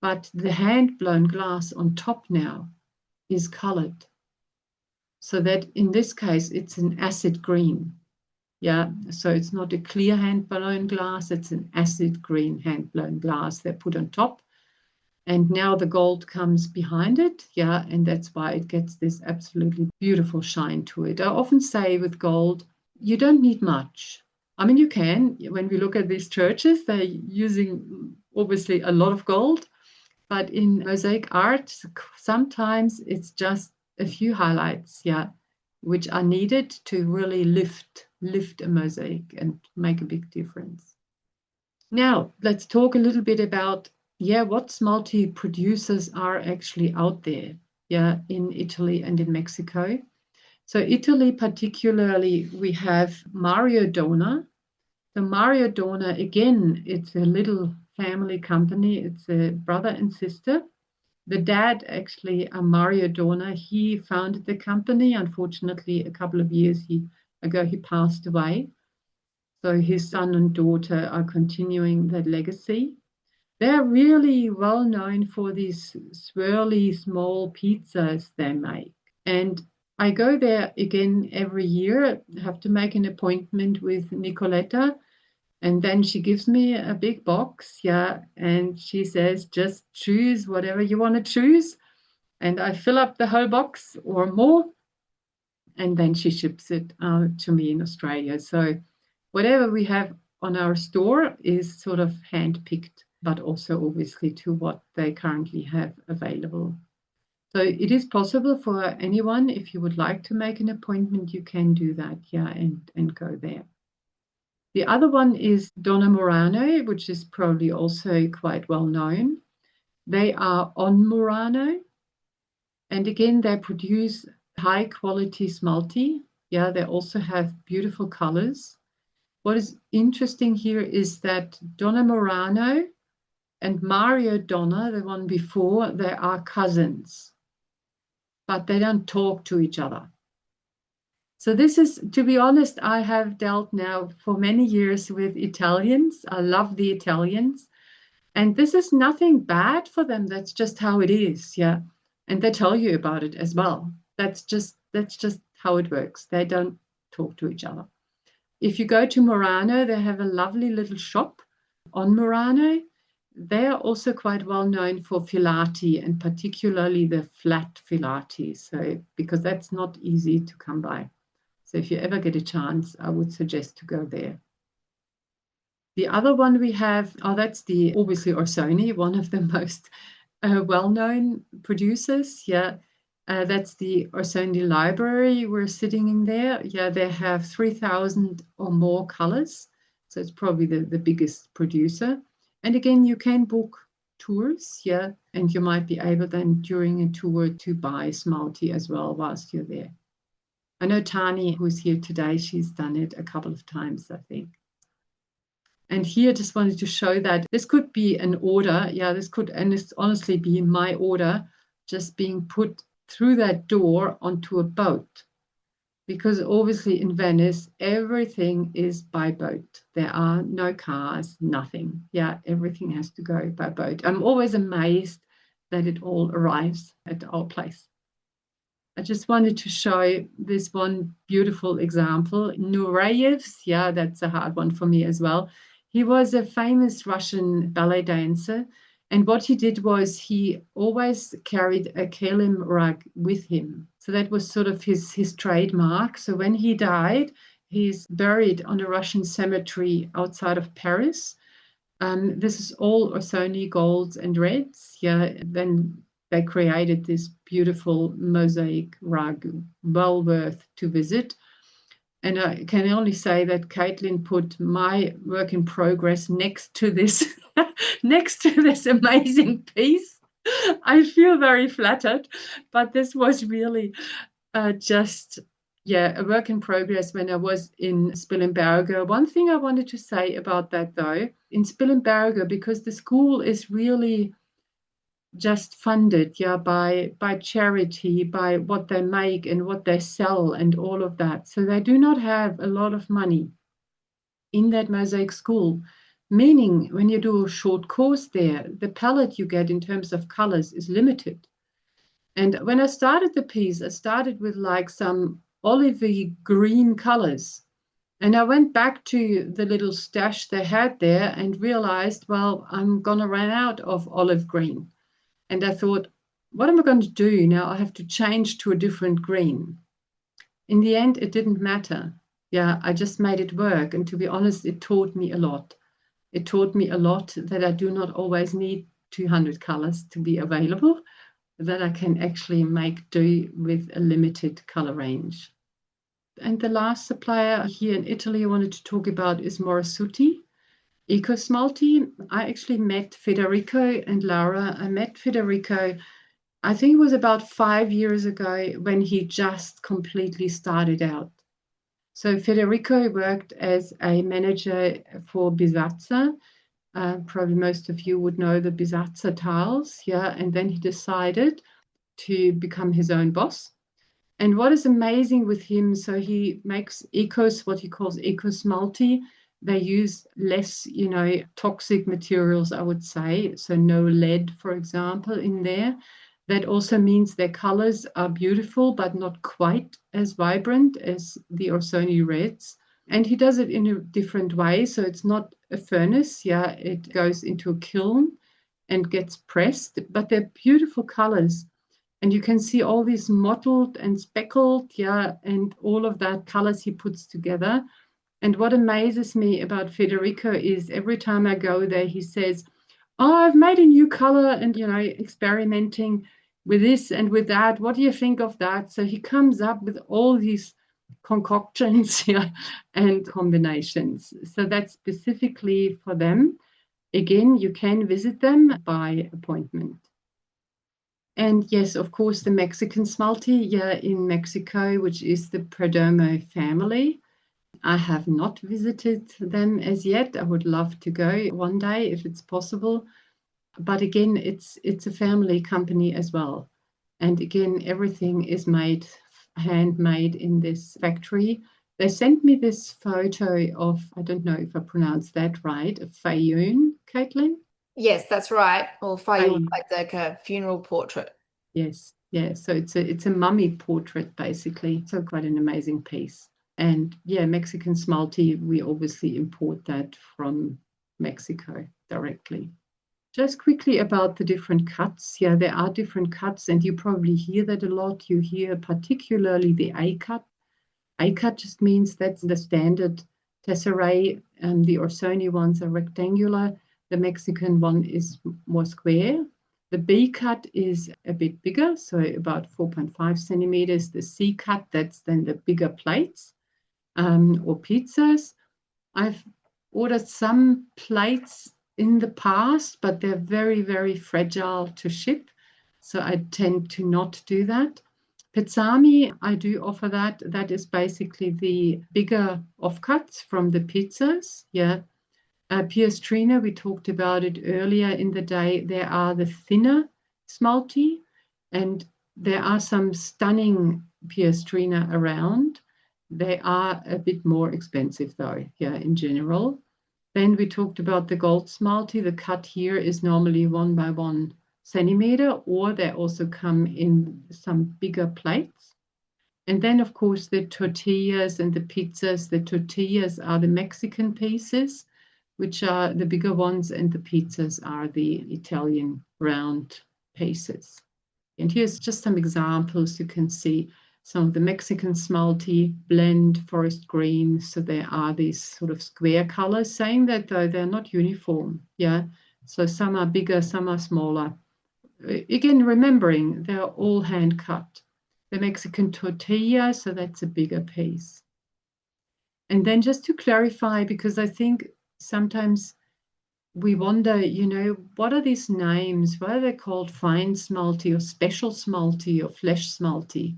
Speaker 2: But the hand-blown glass on top now is colored. So that in this case, it's an acid green. Yeah, so it's not a clear hand-blown glass, it's an acid green hand-blown glass they put on top. And now the gold comes behind it. Yeah, and that's why it gets this absolutely beautiful shine to it. I often say with gold, you don't need much. I mean, you can. When we look at these churches, they're using obviously a lot of gold. But in mosaic art, sometimes it's just a few highlights, yeah, which are needed to really lift a mosaic and make a big difference. Now, let's talk a little bit about, yeah, what Smalti producers are actually out there, yeah, in Italy and in Mexico. So Italy particularly, we have Mario Dona. The Mario Dona, again, it's a little family company. It's a brother and sister. The dad, actually, Mario Dona, he founded the company. Unfortunately, a couple of years ago, he passed away. So his son and daughter are continuing that legacy. They're really well known for these swirly small pizzas they make. And I go there again every year, have to make an appointment with Nicoletta. And then she gives me a big box, yeah, and she says, just choose whatever you want to choose. And I fill up the whole box or more, and then she ships it to me in Australia. So whatever we have on our store is sort of hand-picked, but also obviously to what they currently have available. So it is possible for anyone, if you would like to make an appointment, you can do that, yeah, and go there. The other one is Donna Murano, which is probably also quite well known. They are on Murano. And again, they produce high quality smalti. Yeah, they also have beautiful colors. What is interesting here is that Donna Murano and Mario Donna, the one before, they are cousins, but they don't talk to each other. So this is, to be honest, I have dealt now for many years with Italians. I love the Italians. And this is nothing bad for them. That's just how it is. Yeah. And they tell you about it as well. That's just how it works. They don't talk to each other. If you go to Murano, they have a lovely little shop on Murano. They are also quite well known for filati, and particularly the flat filati. So because that's not easy to come by. So if you ever get a chance, I would suggest to go there. The other one we have, that's the obviously Orsoni, one of the most well-known producers. Yeah, that's the Orsoni Library. We're sitting in there. Yeah, they have 3,000 or more colors. So it's probably the biggest producer. And again, you can book. tours, yeah, and you might be able then during a tour to buy Smalti as well whilst you're there. I know Tani, who's here today, she's done it a couple of times, I think. And here, just wanted to show that this could be an order. Yeah, this could, and it's honestly be my order just being put through that door onto a boat. Because obviously in Venice, everything is by boat. There are no cars, nothing. Yeah, everything has to go by boat. I'm always amazed that it all arrives at our place. I just wanted to show this one beautiful example. Nureyev's, yeah, that's a hard one for me as well. He was a famous Russian ballet dancer. And what he did was he always carried a kelim rug with him. So that was sort of his trademark. So when he died, he's buried on a Russian cemetery outside of Paris. This is all Orsoni golds and reds. Yeah, then they created this beautiful mosaic rug, well worth to visit. And I can only say that Caitlin put my work in progress next to this, next to this amazing piece. I feel very flattered, but this was really just, yeah, a work in progress when I was in Spilimbergo. One thing I wanted to say about that, though, in Spilimbergo, because the school is really just funded, yeah, by charity, by what they make and what they sell and all of that. So they do not have a lot of money in that mosaic school. Meaning, when you do a short course there, the palette you get in terms of colors is limited. And when I started the piece, I started with like some olivey green colors. And I went back to the little stash they had there and realized, well, I'm going to run out of olive green. And I thought, what am I going to do now? I have to change to a different green. In the end, it didn't matter. Yeah, I just made it work. And to be honest, it taught me a lot. It taught me a lot that I do not always need 200 colors to be available, that I can actually make do with a limited color range. And the last supplier here in Italy I wanted to talk about is Morasuti. Eco Smalti. I actually met Federico and Laura. I met Federico, I think it was about 5 years ago when he just completely started out. So Federico worked as a manager for Bisazza. Probably most of you would know the Bisazza tiles, yeah. And then he decided to become his own boss. And what is amazing with him, so he makes ecos, what he calls eco smalti. They use less, toxic materials, I would say. So no lead, for example, in there. That also means their colors are beautiful, but not quite as vibrant as the Orsoni reds. And he does it in a different way. So it's not a furnace. Yeah, it goes into a kiln and gets pressed, but they're beautiful colors. And you can see all these mottled and speckled, yeah, and all of that colors he puts together. And what amazes me about Federico is every time I go there, he says, oh, I've made a new color and, experimenting with this and with that. What do you think of that? So he comes up with all these concoctions, yeah, and combinations. So that's specifically for them. Again, you can visit them by appointment. And yes, of course, the Mexican Smalti, yeah, in Mexico, which is the Perdomo family. I have not visited them as yet. I would love to go one day if it's possible. But again, it's a family company as well. And again, everything is made handmade in this factory. They sent me this photo of, I don't know if I pronounced that right, of Fayoum, Caitlin.
Speaker 1: Yes, that's right. Or Fayul,
Speaker 2: Fayoum.
Speaker 1: like a funeral portrait.
Speaker 2: Yes, yeah. So it's a mummy portrait basically. So quite an amazing piece. And yeah, Mexican Smalti, we obviously import that from Mexico directly. Just quickly about the different cuts. Yeah, there are different cuts, and you probably hear that a lot. You hear particularly the A cut. A cut just means that's the standard tesserae, and the Orsoni ones are rectangular. The Mexican one is more square. The B cut is a bit bigger, so about 4.5 centimeters. The C cut, that's then the bigger plates or pizzas. I've ordered some plates in the past, but they're very, very fragile to ship. So I tend to not do that. Pizzami, I do offer that. That is basically the bigger offcuts from the pizzas. Yeah. Piastrina, we talked about it earlier in the day. There are the thinner Smalti, and there are some stunning Piastrina around. They are a bit more expensive though, yeah, in general. Then we talked about the gold Smalti. The cut here is normally 1 by 1 centimeter, or they also come in some bigger plates. And then, of course, the tortillas and the pizzas. The tortillas are the Mexican pieces, which are the bigger ones, and the pizzas are the Italian round pieces. And here's just some examples. You can see some of the Mexican Smalti blend forest green. So there are these sort of square colors, saying that though they're not uniform. Yeah. So some are bigger, some are smaller. Again, remembering they're all hand cut. The Mexican tortilla, so that's a bigger piece. And then just to clarify, because I think sometimes we wonder, what are these names? Why are they called fine Smalti or special Smalti or flesh Smalti?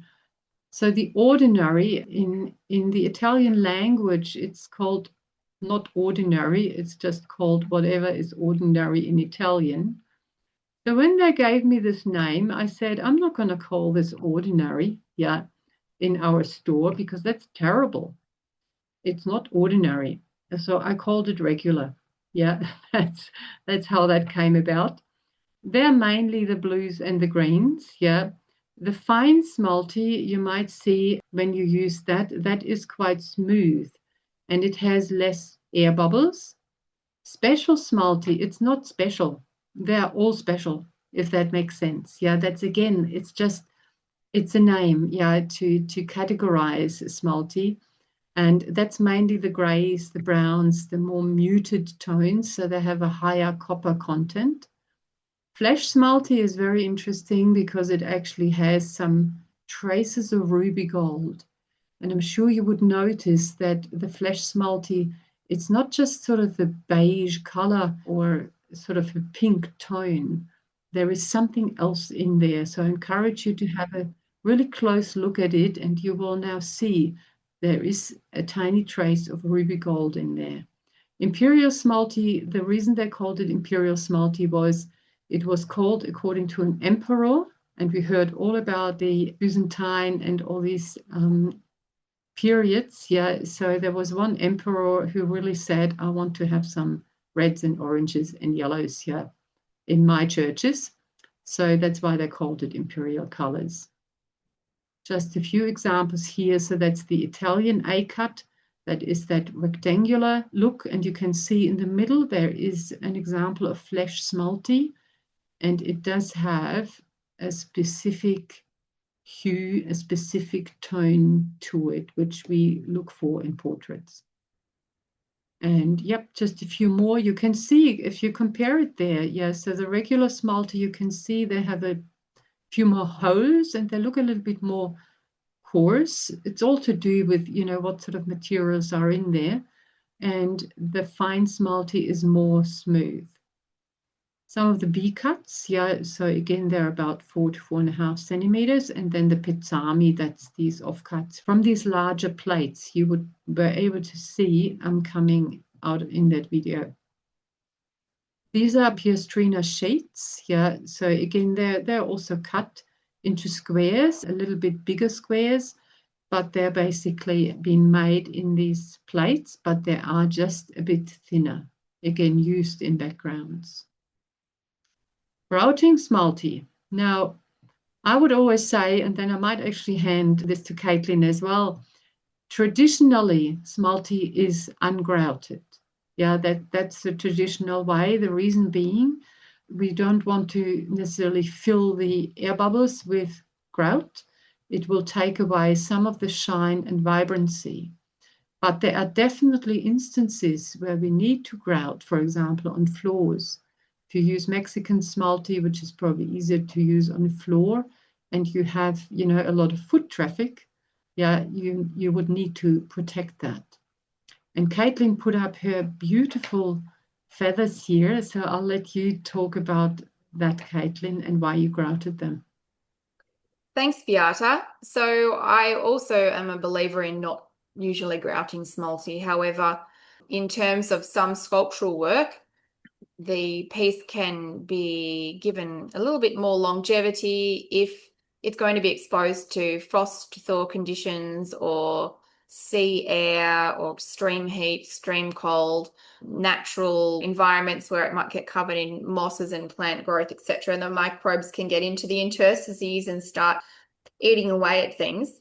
Speaker 2: So the ordinary in the Italian language, it's called not ordinary, it's just called whatever is ordinary in Italian. So when they gave me this name, I said, I'm not going to call this ordinary, yeah, in our store, because that's terrible. It's not ordinary. So I called it regular. Yeah, that's how that came about. They're mainly the blues and the greens. Yeah. The fine Smalti, you might see when you use that is quite smooth and it has less air bubbles. Special Smalti, it's not special. They're all special, if that makes sense. Yeah, that's again, it's a name, yeah, to categorize Smalti. And that's mainly the grays, the browns, the more muted tones. So they have a higher copper content. Flesh Smalti is very interesting because it actually has some traces of ruby gold. And I'm sure you would notice that the flesh Smalti, it's not just sort of the beige color or sort of a pink tone. There is something else in there. So I encourage you to have a really close look at it, and you will now see there is a tiny trace of ruby gold in there. Imperial Smalti, the reason they called it Imperial Smalti was it was called according to an emperor, and we heard all about the Byzantine and all these periods. Yeah, so there was one emperor who really said, I want to have some reds and oranges and yellows here in my churches. So that's why they called it imperial colors. Just a few examples here. So that's the Italian A-cut. That is that rectangular look. And you can see in the middle, there is an example of flesh Smalti. And it does have a specific hue, a specific tone to it, which we look for in portraits. And yep, just a few more. You can see if you compare it there. Yeah, so the regular Smalti, you can see they have a few more holes and they look a little bit more coarse. It's all to do with, what sort of materials are in there. And the fine Smalti is more smooth. Some of the B cuts, yeah, so again, they're about 4 to 4.5 centimeters. And then the pizzami, that's these offcuts. From these larger plates, you would be able to see coming out in that video. These are piastrina sheets, yeah, so again, they're also cut into squares, a little bit bigger squares, but they're basically being made in these plates, but they are just a bit thinner, again, used in backgrounds. Routing Smalti. Now, I would always say, and then I might actually hand this to Caitlin as well, traditionally, Smalti is ungrouted. Yeah, that's the traditional way. The reason being, we don't want to necessarily fill the air bubbles with grout. It will take away some of the shine and vibrancy. But there are definitely instances where we need to grout, for example, on floors. If you use Mexican Smalti, which is probably easier to use on the floor, and you have, a lot of foot traffic, yeah, you would need to protect that. And Caitlin put up her beautiful feathers here, so I'll let you talk about that, Caitlin, and why you grouted them.
Speaker 1: Thanks, Beata. So I also am a believer in not usually grouting Smalti. However, in terms of some sculptural work, the piece can be given a little bit more longevity if it's going to be exposed to frost thaw conditions or sea air or extreme heat, extreme cold, natural environments where it might get covered in mosses and plant growth, etc. And the microbes can get into the interstices and start eating away at things.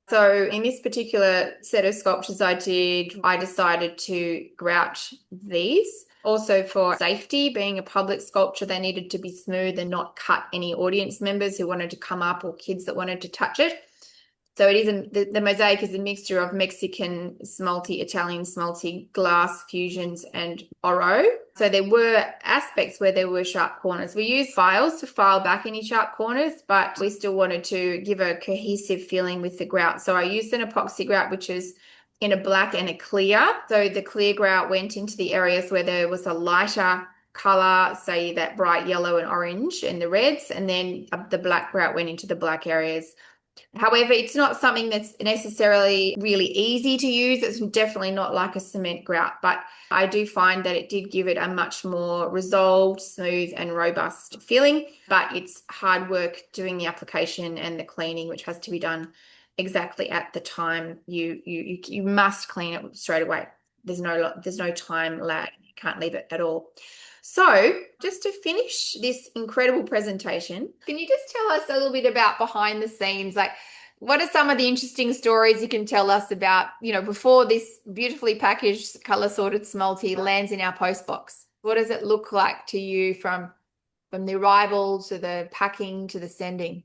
Speaker 1: So in this particular set of sculptures I decided to grout these. Also for safety, being a public sculpture, they needed to be smooth and not cut any audience members who wanted to come up or kids that wanted to touch it. So it is the mosaic is a mixture of Mexican smalti, Italian smalti, glass fusions, and oro. So there were aspects where there were sharp corners. We used files to file back any sharp corners, but we still wanted to give a cohesive feeling with the grout. So I used an epoxy grout, which is in a black and a clear. So the clear grout went into the areas where there was a lighter color, say that bright yellow and orange and the reds, and then the black grout went into the black areas. However, it's not something that's necessarily really easy to use. It's definitely not like a cement grout, but I do find that it did give it a much more resolved, smooth, and robust feeling. But it's hard work doing the application and the cleaning, which has to be done exactly at the time. You must clean it straight away. There's no time lag. You can't leave it at all. So just to finish this incredible presentation, can you just tell us a little bit about behind the scenes? Like, what are some of the interesting stories you can tell us about, before this beautifully packaged, color sorted Smalti lands in our post box? What does it look like to you from the arrival to the packing to the sending?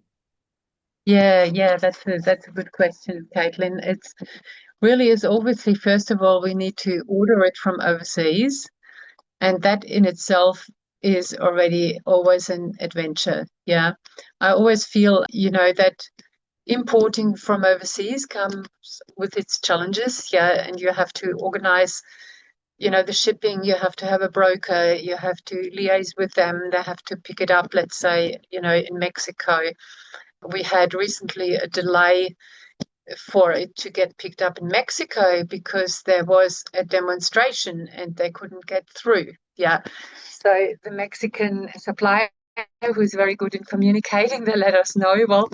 Speaker 2: Yeah, that's a good question, Caitlin. It's really is obviously, first of all, we need to order it from overseas. And that in itself is already always an adventure. Yeah. I always feel, that importing from overseas comes with its challenges. Yeah. And you have to organize, the shipping. You have to have a broker. You have to liaise with them. They have to pick it up, let's say, in Mexico. We had recently a delay for it to get picked up in Mexico because there was a demonstration and they couldn't get through. Yeah. So the Mexican supplier, who's very good in communicating, they let us know, well,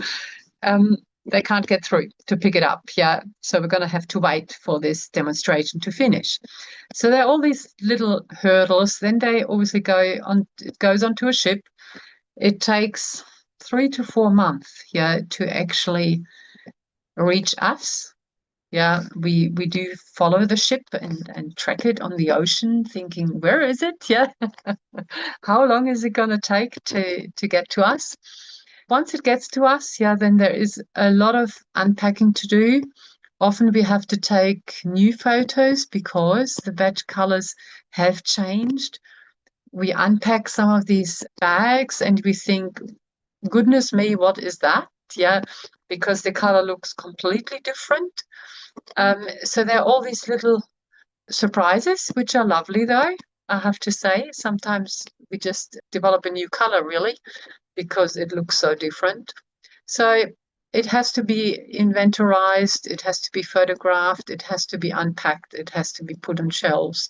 Speaker 2: they can't get through to pick it up. Yeah. So we're going to have to wait for this demonstration to finish. So there are all these little hurdles. Then they obviously it goes onto a ship. It takes 3 to 4 months, yeah, to actually reach us. Yeah, we do follow the ship and track it on the ocean, thinking, where is it? Yeah. How long is it going to take to get to us? Once it gets to us, yeah, then there is a lot of unpacking to do. Often we have to take new photos because the batch colors have changed. We unpack some of these bags and we think, goodness me, what is that? Yeah, because the color looks completely different. So there are all these little surprises, which are lovely, though, I have to say. Sometimes we just develop a new color, really, because it looks so different. So it has to be inventorized, it has to be photographed, it has to be unpacked, it has to be put on shelves.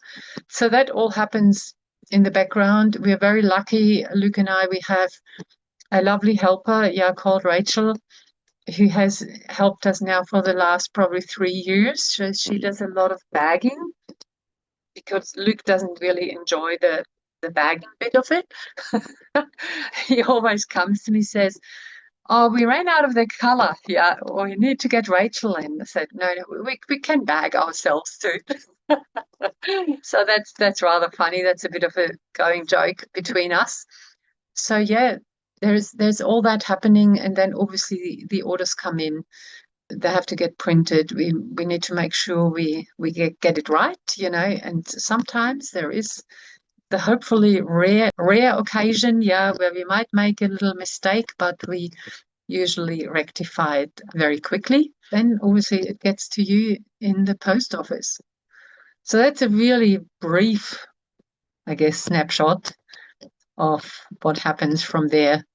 Speaker 2: So that all happens in the background. We are very lucky, Luke and I, we have a lovely helper, yeah, called Rachel, who has helped us now for the last probably 3 years. So she does a lot of bagging because Luke doesn't really enjoy the bagging bit of it. He always comes to me, says, "Oh, we ran out of the color. Yeah, or you need to get Rachel in." I said, "No, we can bag ourselves too." So that's rather funny. That's a bit of a going joke between us. So yeah, there's all that happening, and then obviously the orders come in. They have to get printed. We need to make sure we get it right, and sometimes there is the hopefully rare occasion, yeah, where we might make a little mistake, but we usually rectify it very quickly. Then obviously it gets to you in the post office. So that's a really brief I guess, snapshot of what happens from there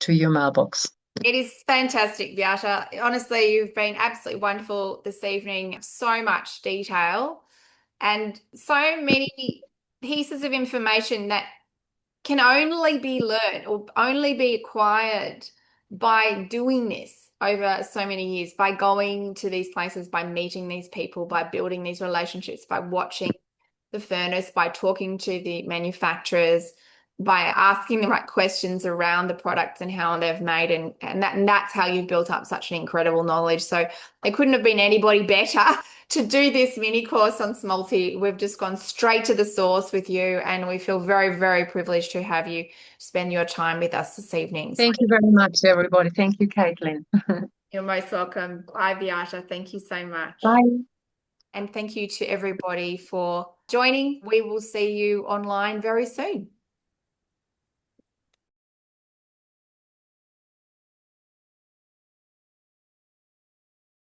Speaker 2: to your mailbox.
Speaker 1: It is fantastic, Beate. Honestly, you've been absolutely wonderful this evening. So much detail and so many pieces of information that can only be learned or only be acquired by doing this over so many years, by going to these places, by meeting these people, by building these relationships, by watching the furnace, by talking to the manufacturers, by asking the right questions around the products and how they've made, and that's how you've built up such an incredible knowledge. So there couldn't have been anybody better to do this mini course on Smalti. We've just gone straight to the source with you, and we feel very, very privileged to have you spend your time with us this evening. So
Speaker 2: Thank you very much, everybody. Thank you, Caitlin.
Speaker 1: you're most welcome. Bye, Beate. Thank you so much.
Speaker 2: Bye.
Speaker 1: And thank you to everybody for joining. We will see you online very soon.